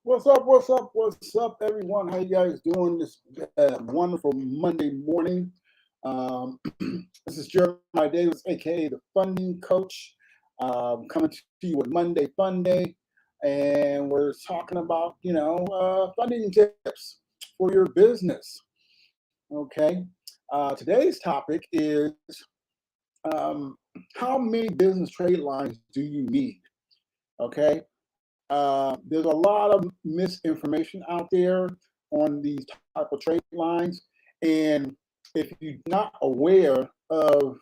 What's up? What's up? What's up, everyone? How you guys doing this wonderful Monday morning? Um, this is Jeremiah Davis, aka the Funding Coach, coming to you with Monday Fun Day, and we're talking about funding tips for your business. Okay, today's topic is um, how many business trade lines do you need? Okay, there's a lot of misinformation out there on these type of trade lines, and if you're not aware of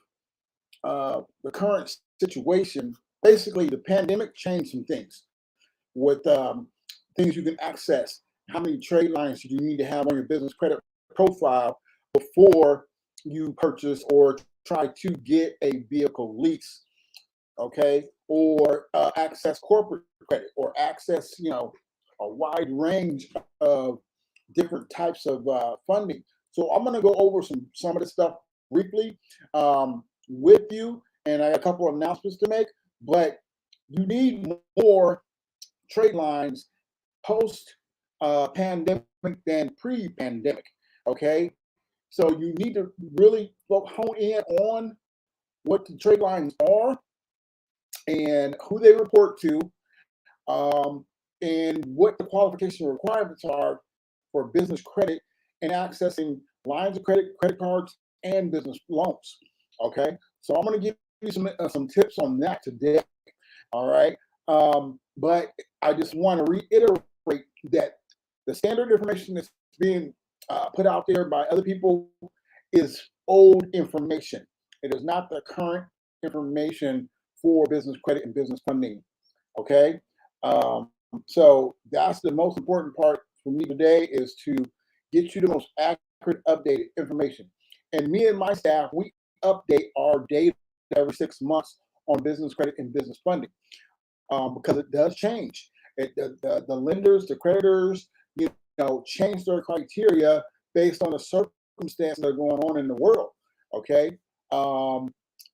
the current situation, basically the pandemic changed some things with things you can access. How many trade lines do you need to have on your business credit profile before you purchase or try to get a vehicle lease? Okay, or access corporate credit, or access a wide range of different types of funding. So I'm going to go over some of the stuff briefly with you, and I got a couple of announcements to make. But you need more trade lines post pandemic than pre-pandemic. Okay, so you need to really hone in on what the trade lines are and who they report to, um, and what the qualification requirements are for business credit and accessing lines of credit, credit cards, and business loans. Okay, so I'm going to give you some tips on that today. All right, but I just want to reiterate that the standard information that's being put out there by other people is old information. It is not the current information for business credit and business funding. Okay, so that's the most important part for me today, is to get you the most accurate, updated information. And me and my staff, we update our data every 6 months on business credit and business funding, because it does change. The lenders, the creditors, change their criteria based on the circumstances that are going on in the world. Okay,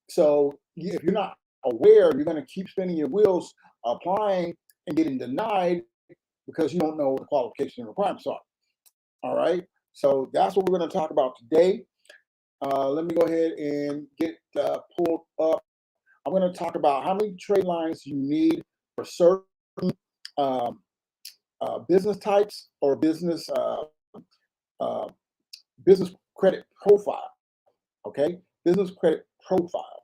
so if you're not aware, you're going to keep spinning your wheels applying and getting denied because you don't know what the qualification and requirements are. All right, so that's what we're going to talk about today. Let me go ahead and get pulled up. I'm going to talk about how many trade lines you need for certain um, business types or uh, business credit profile. Okay, business credit profile.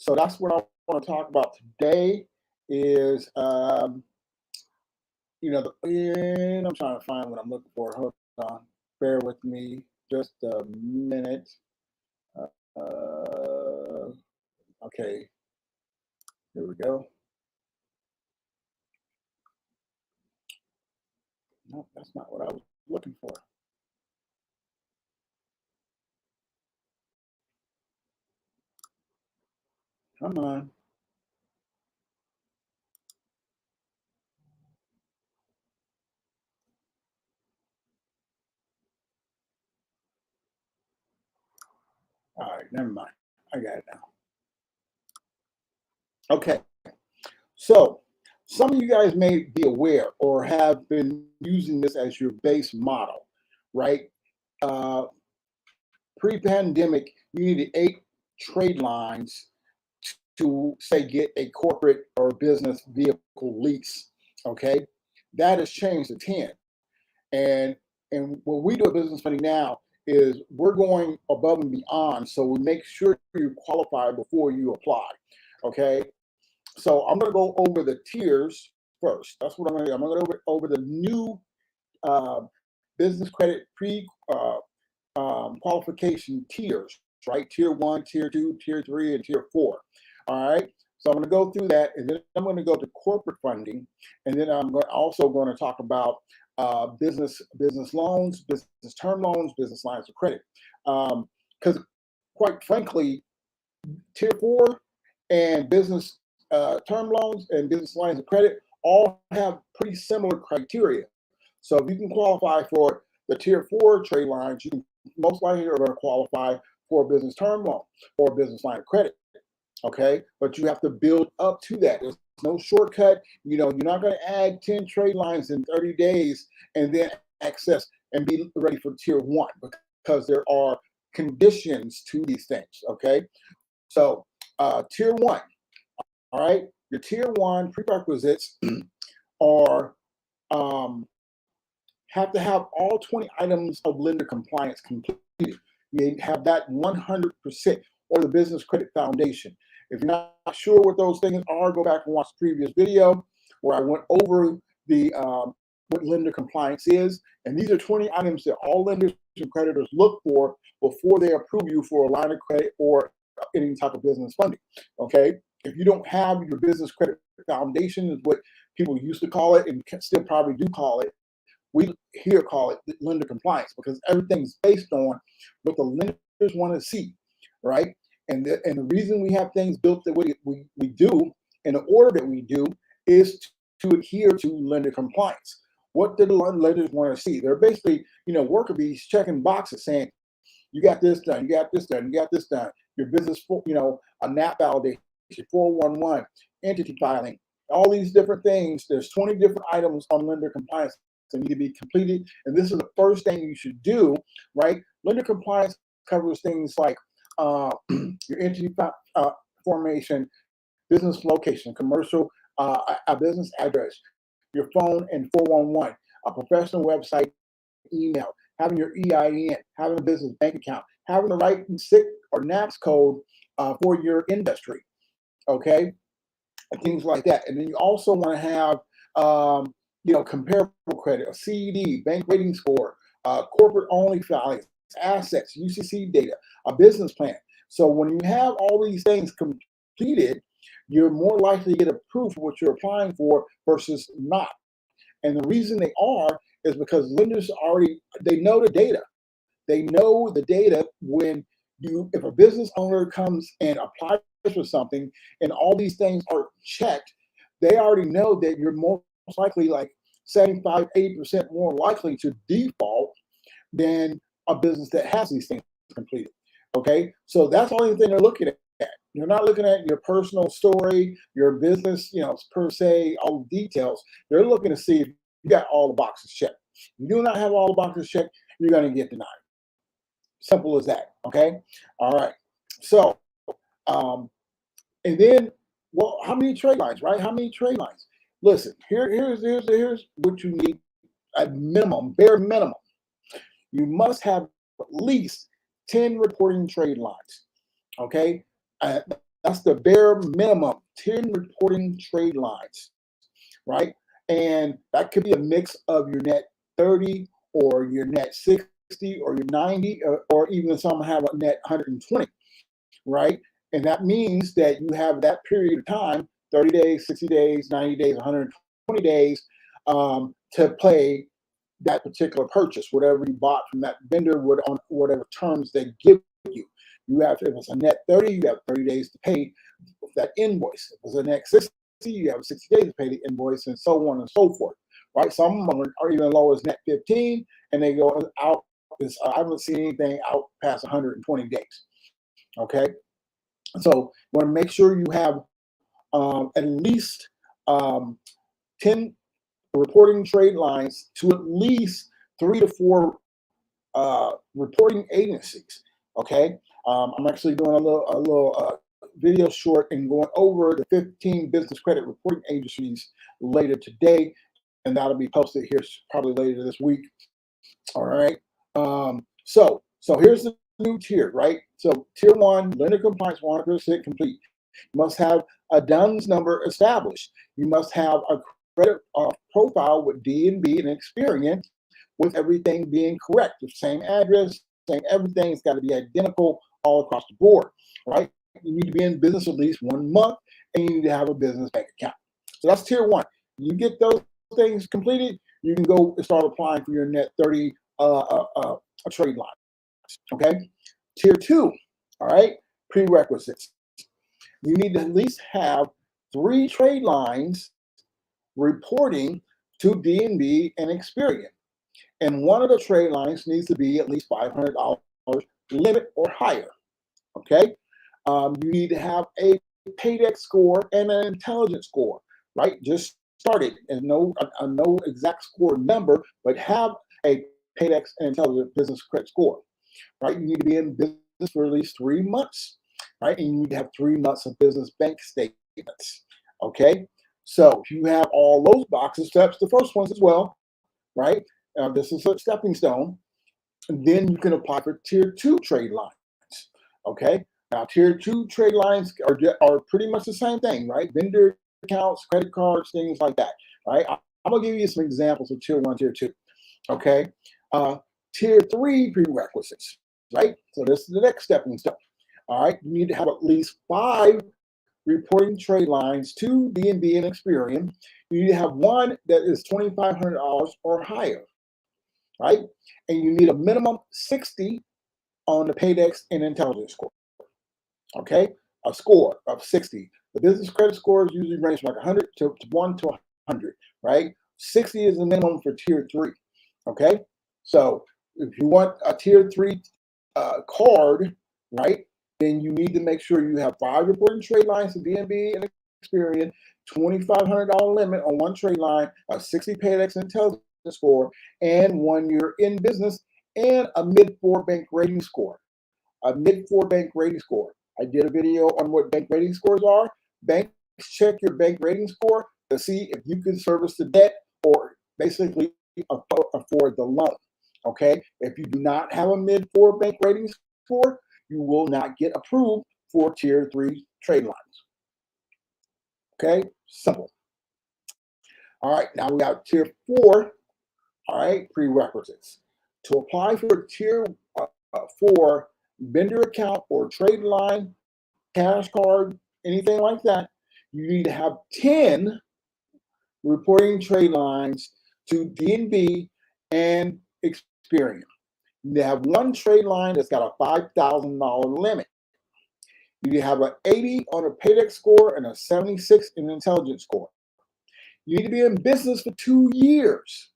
So that's what I want to talk about today. Is and I'm trying to find what I'm looking for. Hold on, bear with me just a minute. Okay, here we go. No, that's not what I was looking for. Come on. All right, never mind. I got it now. Okay, so some of you guys may be aware or have been using this as your base model, right? Uh, Pre-pandemic, you needed 8 trade lines to say get a corporate or business vehicle lease. Okay, that has changed to 10. And what we do at Business Funding now is we're going above and beyond, so we make sure you qualify before you apply. Okay, so I'm going to go over the tiers first. That's what I'm going to do. I'm going to go over the new uh, business credit pre qualification tiers, right? Tier 1, Tier 2, Tier 3, and Tier 4. All right. So I'm going to go through that, and then I'm going to go to corporate funding, and then also going to talk about business loans, business term loans, business lines of credit. Because quite frankly, Tier 4 and business term loans and business lines of credit all have pretty similar criteria. So if you can qualify for the Tier 4 trade lines, you most likely are going to qualify for a business term loan or a business line of credit. Okay, but you have to build up to that. There's no shortcut. You're not going to add 10 trade lines in 30 days and then access and be ready for tier one, because there are conditions to these things. Okay, so tier one, all right, your tier one prerequisites are um, have to have all 20 items of lender compliance completed. You have that 100%, or the business credit foundation. If you're not sure what those things are, go back and watch the previous video where I went over the what lender compliance is. And these are 20 items that all lenders and creditors look for before they approve you for a line of credit or any type of business funding. Okay, if you don't have your business credit foundation, is what people used to call it, and still probably do call it, we here call it lender compliance, because everything's based on what the lenders want to see, right? And the reason we have things built the way we do in the order that we do is to adhere to lender compliance. What do the lenders want to see? They're basically, worker bees checking boxes saying, you got this done, you got this done, you got this done. Your business, a NAP validation, 411, entity filing, all these different things. There's 20 different items on lender compliance that need to be completed. And this is the first thing you should do, right? Lender compliance covers things like your entity formation, business location, commercial, a business address, your phone and 411, a professional website, email, having your EIN, having a business bank account, having the right SIC or NAPS code for your industry, okay? And things like that. And then you also want to have, comparable credit, a CED, bank rating score, corporate only filings, assets, UCC data, a business plan. So when you have all these things completed, you're more likely to get approved for what you're applying for versus not. And the reason they are is because lenders they know the data. They know the data when if a business owner comes and applies for something and all these things are checked, they already know that you're most likely like 75, 80% more likely to default than a business that has these things completed. Okay, so that's the only thing they're looking at. You're not looking at your personal story, your business, per se, all the details. They're looking to see if you got all the boxes checked. If you do not have all the boxes checked, you're going to get denied. Simple as that. Okay. All right. So, and then, well, how many trade lines, right? How many trade lines? Listen, here's what you need. At minimum, bare minimum, you must have at least 10 reporting trade lines. Okay. That's the bare minimum, 10 reporting trade lines, right? And that could be a mix of your net 30 or your net 60 or your 90, or even some have a net 120, right? And that means that you have that period of time, 30 days, 60 days, 90 days, 120 days, to pay that particular purchase, whatever you bought from that vendor, on whatever terms they give you. You have, if it's a net 30, you have 30 days to pay that invoice. If it's a net 60, you have 60 days to pay the invoice, and so on and so forth, right? Some of them are even low as net 15, and they go out. I haven't seen anything out past 120 days, okay? So you want to make sure you have at least 10 reporting trade lines to at least 3 to 4 reporting agencies. Okay, I'm actually doing a little video short and going over the 15 business credit reporting agencies later today, and that'll be posted here probably later this week. All right. So here's the new tier, right? So tier one, lender compliance 100% complete. You must have a DUNS number established. You must have a credit profile with D&B and experience, with everything being correct. The same address, same everything. It's got to be identical all across the board, right? You need to be in business at least 1 month, and you need to have a business bank account. So that's tier one. You get those things completed, you can go and start applying for your net 30 trade line. Okay. Tier two, all right, prerequisites. You need to at least have 3 trade lines reporting to D&B and Experian. And one of the trade lines needs to be at least $500 limit or higher. Okay. You need to have a Paydex score and an intelligence score, right? Just started and no exact score number, but have a Paydex and intelligent business credit score, right? You need to be in business for at least 3 months, right? And you need to have 3 months of business bank statements, okay? So if you have all those boxes, that's the first ones as well, right? This is a stepping stone. And then you can apply for tier 2 trade lines, okay? Now, tier 2 trade lines are pretty much the same thing, right? Vendor accounts, credit cards, things like that, right? I'm gonna give you some examples of tier 1, tier 2, okay? Tier 3 prerequisites, right? So this is the next stepping stone. All right, you need to have at least 5 reporting trade lines to DNB and Experian. You need to have one that is $2,500 or higher, right? And you need a minimum 60 on the Paydex and intelligence score, okay? A score of 60. The business credit scores usually range from like 100 to 1 to 100, right? 60 is the minimum for tier 3, okay? So if you want a tier 3 card, right, then you need to make sure you have 5 reporting trade lines to DNB and Experian, $2,500 limit on one trade line, a 60 Paydex intelligence score, and 1 year in business, and a mid-4 bank rating score. A mid-4 bank rating score. I did a video on what bank rating scores are. Banks check your bank rating score to see if you can service the debt or basically afford the loan. Okay, if you do not have a mid-4 bank rating score, you will not get approved for tier 3 trade lines. Okay, simple. All right, now we got tier 4. All right, prerequisites. To apply for tier 4 vendor account or trade line, cash card, anything like that, you need to have 10 reporting trade lines to DNB and Experian. You have one trade line that's got a $5,000 limit. You have an 80 on a Paydex score and a 76 in an intelligence score. You need to be in business for 2 years.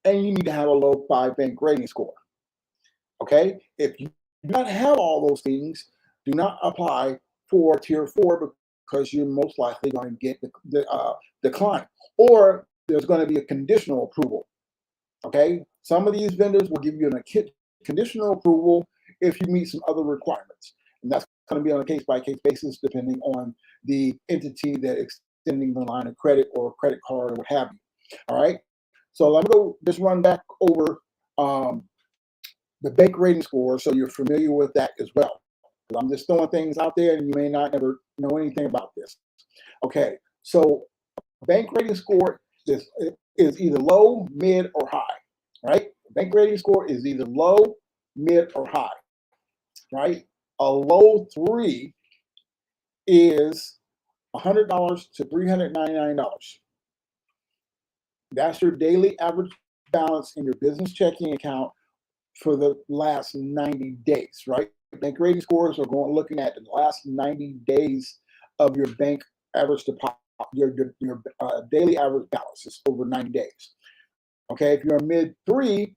And you need to have a low 5 bank rating score. Okay? If you do not have all those things, do not apply for tier 4 because you're most likely going to get the decline. Or there's going to be a conditional approval. Okay? Some of these vendors will give you a conditional approval if you meet some other requirements. And that's going to be on a case-by-case basis depending on the entity that extending the line of credit or credit card or what have you. All right? So let me go just run back over the bank rating score so you're familiar with that as well. I'm just throwing things out there and you may not ever know anything about this. Okay, so bank rating score is either low, mid, or high, right? Bank rating score is either low, mid, or high, right? A low 3 is $100 to $399. That's your daily average balance in your business checking account for the last 90 days, right? Bank rating scores are looking at the last 90 days of your bank average deposit, your daily average balance is over 90 days. Okay, if you're a mid 3,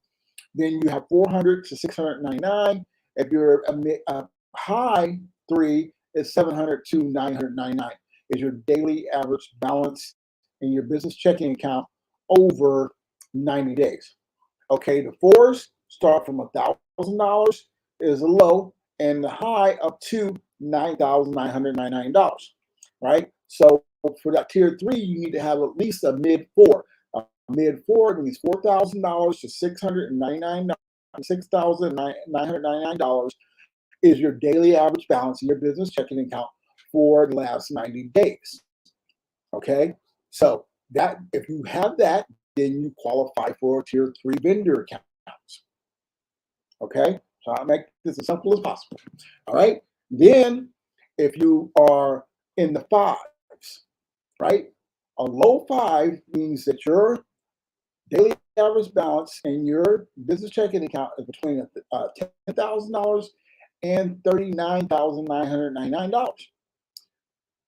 then you have 400 to 699. If you're a high 3, it's 700 to 999 is your daily average balance in your business checking account over 90 days. Okay, the 4s start from $1,000 is a low, and the high up to $9,999, right? So for that tier 3, you need to have at least a mid 4. A mid 4 means $4,000 to $6,999 is your daily average balance in your business checking account for the last 90 days. Okay, so that if you have that, then you qualify for a tier 3 vendor account. Okay, so I'll make this as simple as possible. All right, then if you are in the 5s, right? A low 5 means that your daily average balance in your business checking account is between $10,000 and $39,999.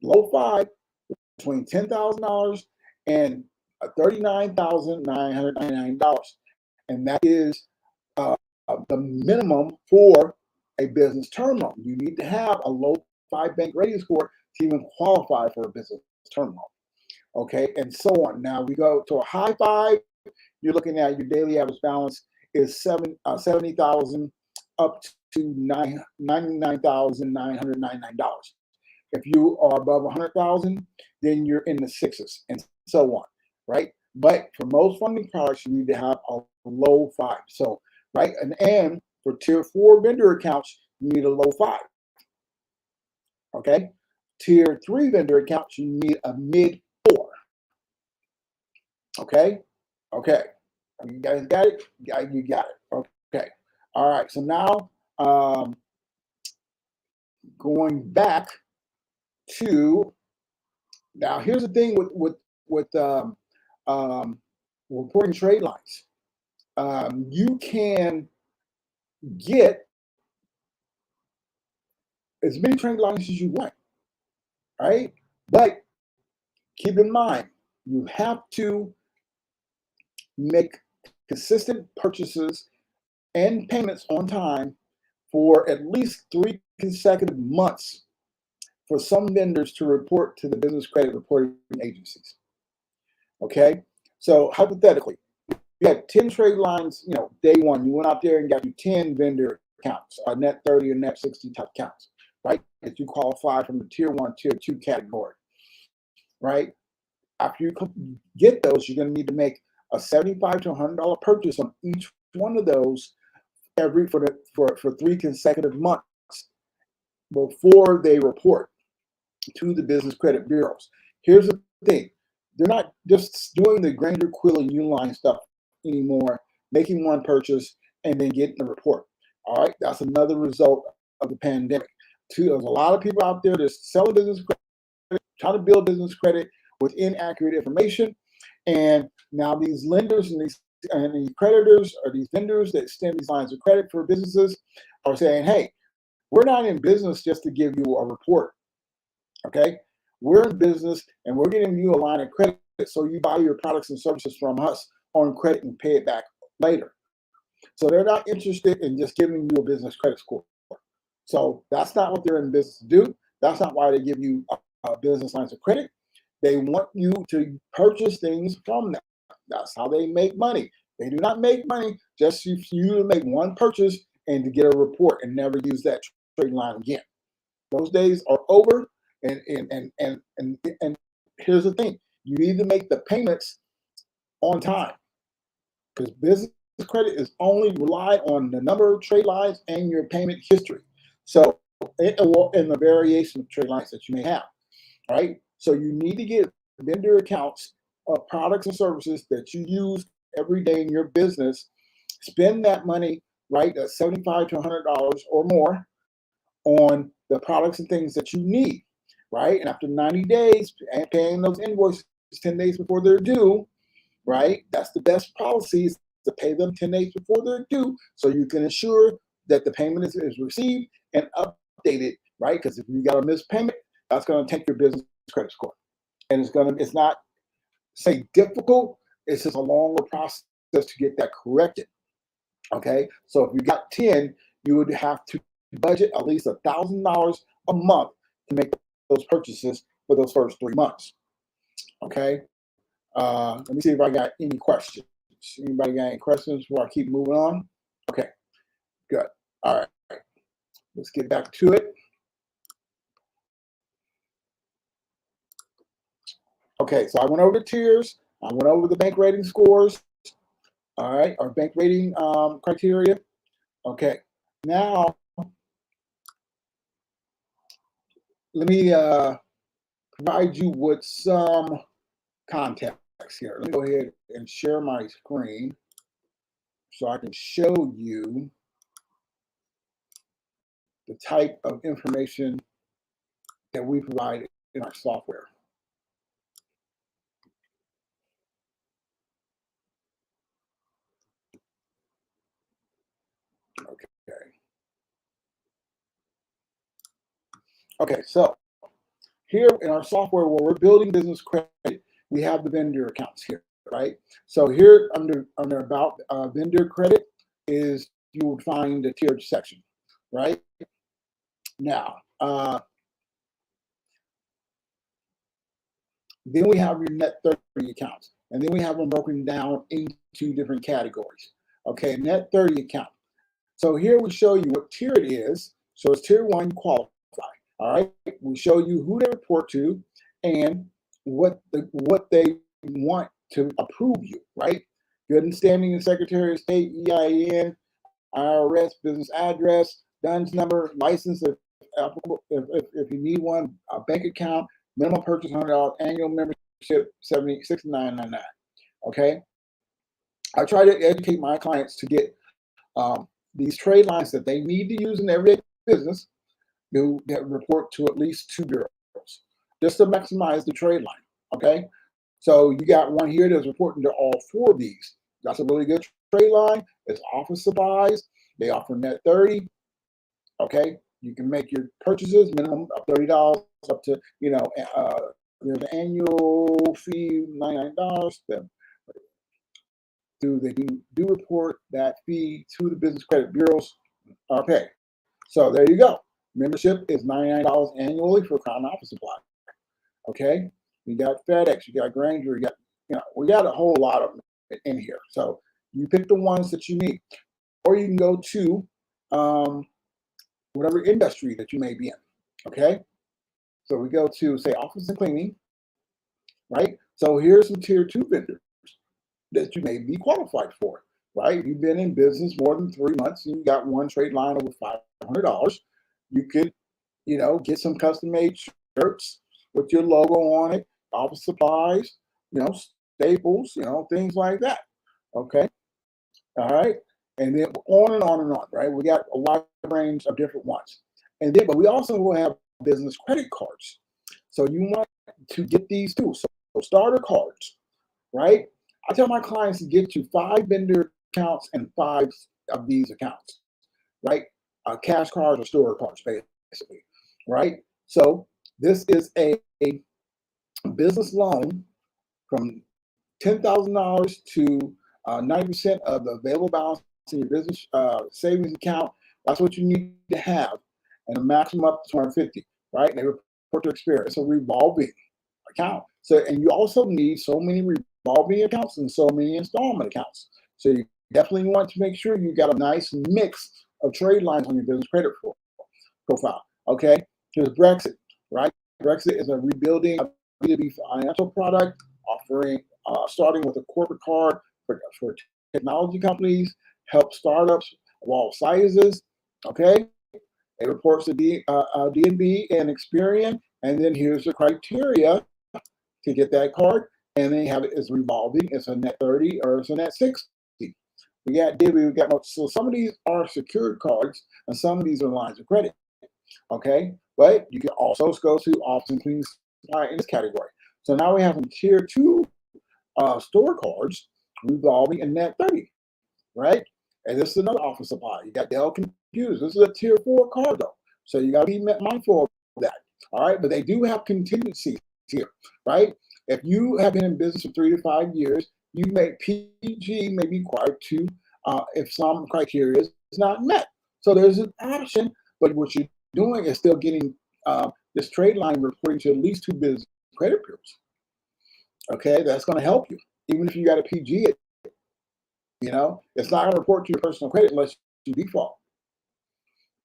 Low 5 between $10,000 and $39,999, and that is the minimum for a business term loan. You need to have a low 5 bank rating score to even qualify for a business term loan. Okay, and so on. Now we go to a high 5. You're looking at your daily average balance is 70,000 up to $99,999. If you are above 100,000, then you're in the sixes and so on, right? But for most funding products, you need to have a low 5. So, right, and for tier 4 vendor accounts, you need a low 5. Okay, tier 3 vendor accounts, you need a mid 4. Okay, okay, you guys got it? You got it. Okay, all right. So now, going back to now, here's the thing with reporting trade lines. You can get as many trade lines as you want, right? But keep in mind, you have to make consistent purchases and payments on time for at least 3 consecutive months for some vendors to report to the business credit reporting agencies. Okay, so hypothetically, you had 10 trade lines, day one, you went out there and got you 10 vendor accounts, net 30 or net 60 type accounts, right? If you qualify from the tier 1, tier 2 category, right? After you get those, you're going to need to make a $75 to $100 purchase on each one of those for 3 consecutive months before they report to the business credit bureaus. Here's the thing. They're not just doing the Granger, Quill, and Uline stuff anymore, making one purchase and then getting the report. All right, that's another result of the pandemic. There's a lot of people out there that's selling business credit, trying to build business credit with inaccurate information. And now these lenders and these creditors or these vendors that extend these lines of credit for businesses are saying, hey, we're not in business just to give you a report. Okay, we're in business and we're giving you a line of credit so you buy your products and services from us on credit and pay it back later. So they're not interested in just giving you a business credit score. So that's not what they're in business to do. That's not why they give you business lines of credit. They want you to purchase things from them. That's how they make money. They do not make money just for you to make one purchase and to get a report and never use that trade line again. Those days are over. And here's the thing: you need to make the payments on time because business credit is only relied on the number of trade lines and your payment history. So, and the variation of trade lines that you may have, right? So you need to get vendor accounts of products and services that you use every day in your business. Spend that money, right? That's $75 to $100 or more on the products and things that you need, right? And after 90 days, paying those invoices 10 days before they're due, right? That's the best policy is to pay them 10 days before they're due so you can ensure that the payment is received and updated, right? Because if you got a missed payment, that's going to take your business credit score. And it's not, say, difficult. It's just a longer process to get that corrected, okay? So if you got 10, you would have to budget at least $1,000 a month to make those purchases for those first 3 months. Okay. Let me see if I got any questions. Anybody got any questions before I keep moving on? Okay. Good. All right. Let's get back to it. Okay. So I went over the tiers. I went over the bank rating scores. All right. Our bank rating criteria. Okay. Now, let me provide you with some context here. Let me go ahead and share my screen so I can show you the type of information that we provide in our software. Okay, so here in our software where we're building business credit, we have the vendor accounts here, right? So here under about vendor credit is you will find the tiered section, right? Now, Then we have your net 30 accounts. And then we have them broken down into different categories. Okay, net 30 account. So here we show you what tier it is. So it's tier 1, qualify. All right, we show you who they report to and what they want to approve you, right? Good and standing in Secretary of State, EIN, IRS, business address, DUNS number, license if applicable, if you need one, a bank account, minimum purchase $100, annual membership $69.99. Okay, I try to educate my clients to get these trade lines that they need to use in everyday business that report to at least 2 bureaus, just to maximize the trade line. Okay, so you got one here that's reporting to all 4 of these. That's a really good trade line. It's office supplies. They offer net 30. Okay, you can make your purchases minimum of $30 up to, there's an annual fee $99. They do report that fee to the business credit bureaus. Okay, so there you go. Membership is $99 annually for Crown Office Supply. Okay, you got FedEx, you got Granger, we got a whole lot of them in here. So you pick the ones that you need, or you can go to whatever industry that you may be in. Okay, so we go to, say, office and cleaning, right? So here's some tier 2 vendors that you may be qualified for, right? You've been in business more than 3 months and you got one trade line over $500. You could, get some custom made shirts with your logo on it, office supplies, staples, things like that. Okay. All right. And then on and on and on, right? We got a wide range of different ones. But we also will have business credit cards. So you want to get these too. So starter cards, right? I tell my clients to get to 5 vendor accounts and 5 of these accounts, right? Cash cards or store cards, basically, right? So this is a business loan from $10,000 to 90% of the available balance in your business savings account. That's what you need to have, and a maximum up to $250, right? And they report to experience. It's a revolving account. So, and you also need so many revolving accounts and so many installment accounts. So you definitely want to make sure you got a nice mix of trade lines on your business credit profile. Okay, here's Brexit, right? Brexit is a rebuilding of B2B financial product, offering starting with a corporate card for technology companies, help startups of all sizes. Okay, it reports to DNB and Experian, and then here's the criteria to get that card, and then you have it as revolving. It's a net 30 or it's a net 60. We got so some of these are secured cards and some of these are lines of credit. Okay, but you can also go to office and cleaning supply in this category. So now we have some tier 2 store cards, revolving and net 30, right? And this is another office supply. You got Dell computers. This is a tier 4 card though, so you got to be mindful of that. All right, but they do have contingencies here, right? If you have been in business for 3 to 5 years, you may PG may be required to if some criteria is not met. So there's an option, but what you're doing is still getting this trade line reporting to at least 2 business credit bureaus. Okay, that's going to help you, even if you got a PG it. It's not going to report to your personal credit unless you default.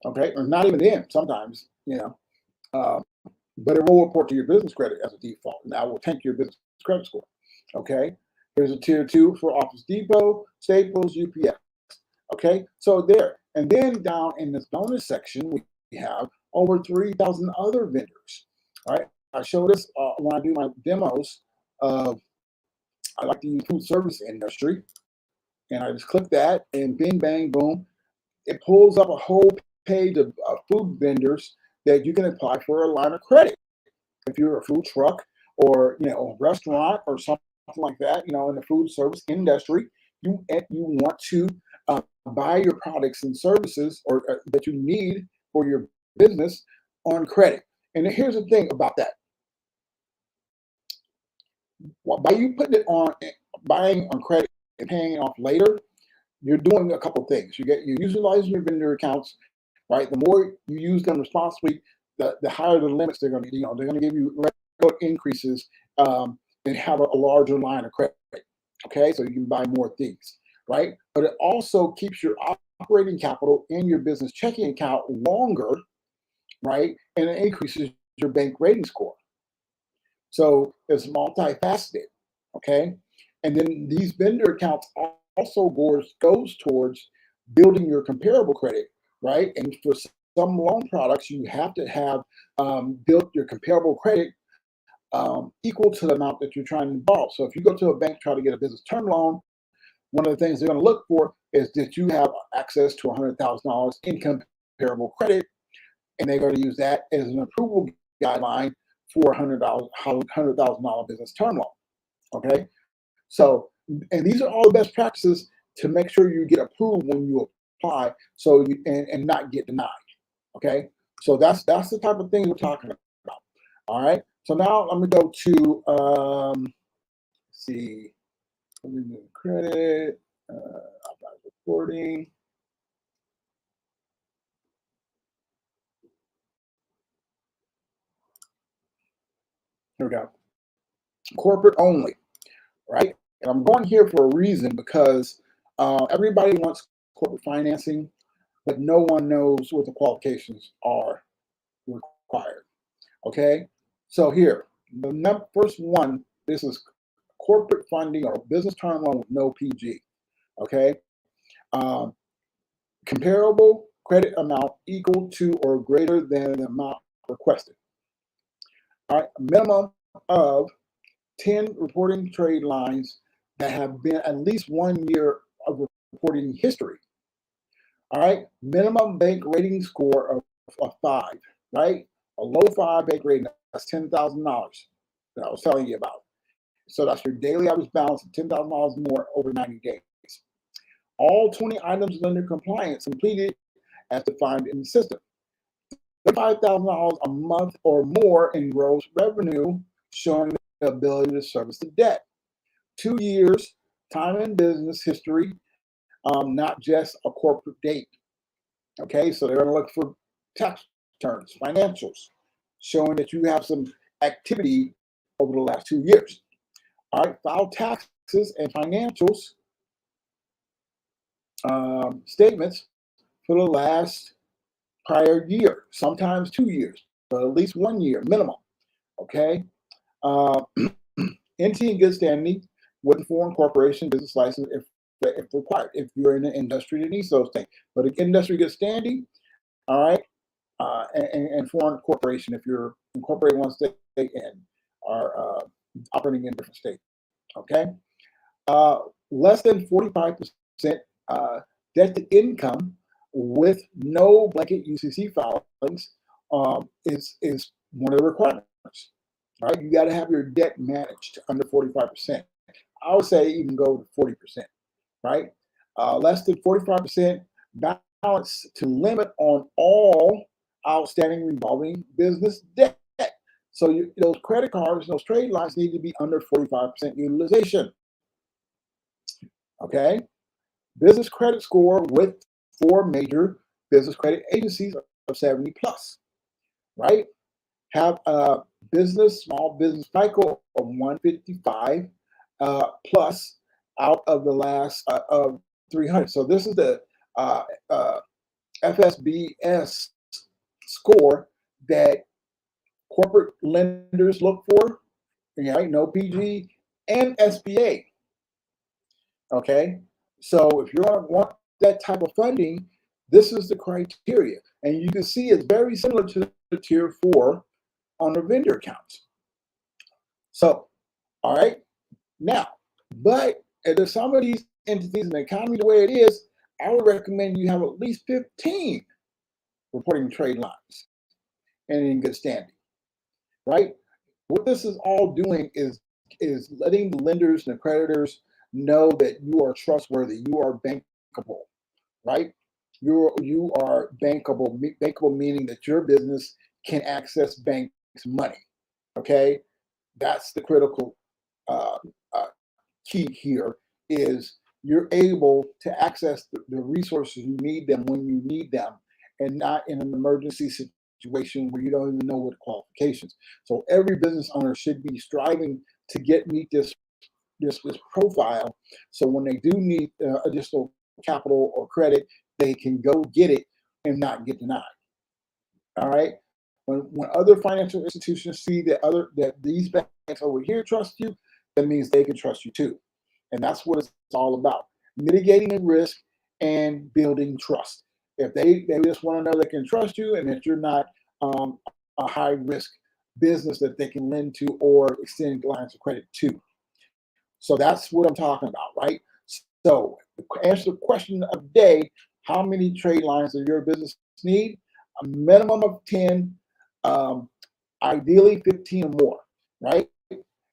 Okay, or not even then. Sometimes, but it will report to your business credit as a default, and that will tank your business credit score. Okay, here's a tier 2 for Office Depot, Staples, UPS. Okay, so there, and then down in this bonus section, we have over 3,000 other vendors. All right, I show this when I do my demos of, I like to use food service industry, and I just click that, and bing, bang, boom, it pulls up a whole page of food vendors that you can apply for a line of credit. If you're a food truck or a restaurant or something like that, in the food service industry, you want to buy your products and services or that you need for your business on credit. And here's the thing about that: by you putting it on, buying on credit and paying it off later, you're doing a couple things. You're utilizing your vendor accounts, right? The more you use them responsibly, the higher the limits they're going to. They're going to give you increases and have a larger line of credit. Okay, so you can buy more things, right? But it also keeps your operating capital in your business checking account longer, right? And it increases your bank rating score. So it's multifaceted, okay? And then these vendor accounts also goes towards building your comparable credit, right? And for some loan products, you have to have built your comparable credit equal to the amount that you're trying to borrow. So if you go to a bank, try to get a business term loan, one of the things they're going to look for is that you have access to $100,000 in comparable credit, and they're going to use that as an approval guideline for a $100,000 business term loan. Okay, so and these are all the best practices to make sure you get approved when you apply, so you and not get denied. Okay, so that's the type of thing we're talking about. All right, so now let me go to let's see, let me do credit, reporting. Here we go. Corporate only, right? And I'm going here for a reason because everybody wants corporate financing, but no one knows what the qualifications are required. Okay, so here, the first one, this is corporate funding or business term loan with no PG. Okay, um, comparable credit amount equal to or greater than the amount requested. All right, minimum of 10 reporting trade lines that have been at least 1 year of reporting history. All right, minimum bank rating score of 5, right? A low 5 bank rating, that's $10,000 that I was telling you about. So that's your daily average balance of $10,000 more over 90 days. All 20 items under compliance completed as defined in the system. $5,000 a month or more in gross revenue, showing the ability to service the debt. 2 years, time in business history, not just a corporate date. Okay, so they're going to look for tax returns, financials, showing that you have some activity over the last 2 years. All right, file taxes and financials statements for the last prior year, sometimes 2 years, but at least 1 year minimum. Okay, NT in good standing with the foreign corporation business license if required. If you're in the industry that needs those things, but the industry good standing, all right, and foreign corporation if you're incorporated in one state and are operating in a different state. Okay, less than 45% debt to income with no blanket UCC filings is one of the requirements. All right, you got to have your debt managed under 45%. I would say even go to 40%, right? Less than 45% balance to limit on all outstanding revolving business debt. So those credit cards, those trade lines need to be under 45% utilization. Okay, business credit score with 4 major business credit agencies of 70 plus, right? Have a small business cycle of 155 plus out of the last of 300. So this is the FSBS score that corporate lenders look for, right? No PG and SBA. Okay, so if you want that type of funding, this is the criteria, and you can see it's very similar to the Tier 4 on the vendor accounts. So, all right, now, but if there's some of these entities in the economy the way it is, I would recommend you have at least 15 reporting trade lines and in good standing, right? What this is all doing is letting the lenders and the creditors know that you are trustworthy, you are bankable, right? You are bankable. Bankable meaning that your business can access banks' money. Okay, that's the critical key here. Is you're able to access the resources you need them when you need them, and not in an emergency situation where you don't even know what qualifications. So every business owner should be striving to meet this profile. So when they do need additional capital or credit, they can go get it and not get denied. All right. When other financial institutions see that these banks over here trust you, that means they can trust you too. And that's what it's all about: mitigating the risk and building trust. If they just want to know they can trust you and that you're not a high risk business that they can lend to or extend lines of credit to. So that's what I'm talking about, right? So to answer the question of the day: how many trade lines does your business need? A minimum of 10, ideally 15 or more, right?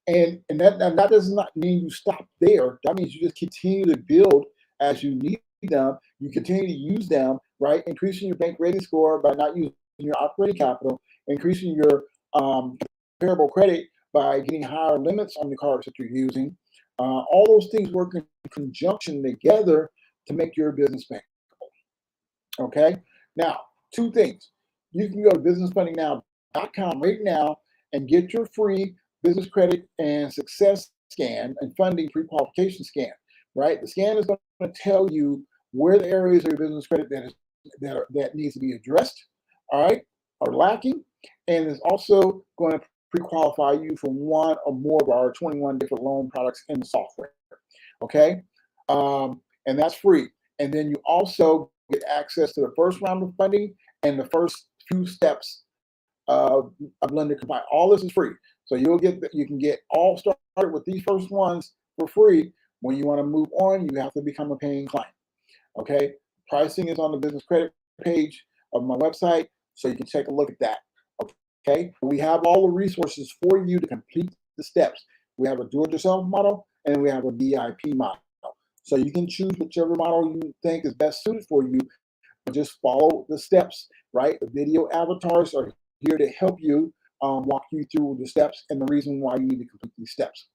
And that does not mean you stop there. That means you just continue to build as you need them. You continue to use them, right? Increasing your bank rating score by not using your operating capital, increasing your comparable credit by getting higher limits on the cards that you're using. All those things work in conjunction together to make your business bankable. Okay? Now, two things. You can go to businessfundingnow.com right now and get your free business credit and success scan and funding pre-qualification scan, right? The scan is going to tell you where the areas of your business credit that needs to be addressed, all right, are lacking, and it's also going to pre-qualify you for one or more of our 21 different loan products in the software, okay? And that's free. And then you also get access to the first round of funding and the first few steps of lender compliance. All this is free. So you can get all started with these first ones for free. When you want to move on, you have to become a paying client. Okay. Pricing is on the business credit page of my website, so you can take a look at that. Okay. We have all the resources for you to complete the steps. We have a do-it-yourself model and we have a VIP model. So you can choose whichever model you think is best suited for you, but just follow the steps, right? The video avatars are here to help you walk you through the steps and the reason why you need to complete these steps.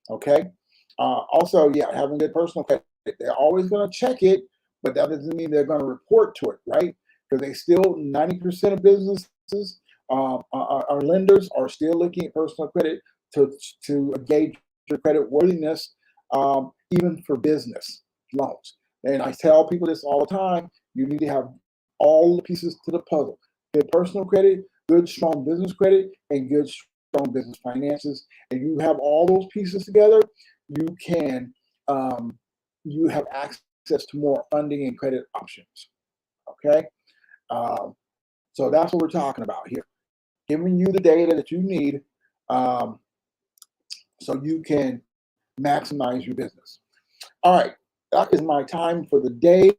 Okay. Also, yeah, having good personal credit. They're always going to check it, but that doesn't mean they're going to report to it, right? Because they still 90% of businesses, our lenders are still looking at personal credit to gauge your credit worthiness, even for business loans. And I tell people this all the time: you need to have all the pieces to the puzzle: good personal credit, good strong business credit, and good strong business finances. And you have all those pieces together, you can you have access to more funding and credit options. Okay, so that's what we're talking about here, giving you the data that you need so you can maximize your business. All right, that is my time for the day.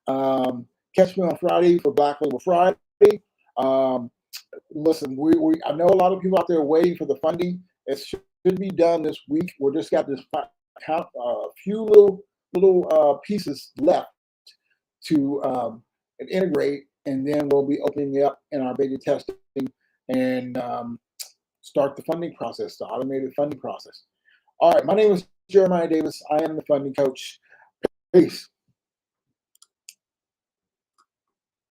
Catch me on Friday for Black Label Friday. Listen, I know a lot of people out there waiting for the funding. It should be done this week. We're just got this few little pieces left to integrate, and then we'll be opening it up in our beta testing and start the funding process, the automated funding process. All right, my name is Jeremiah Davis. I am the funding coach. Peace.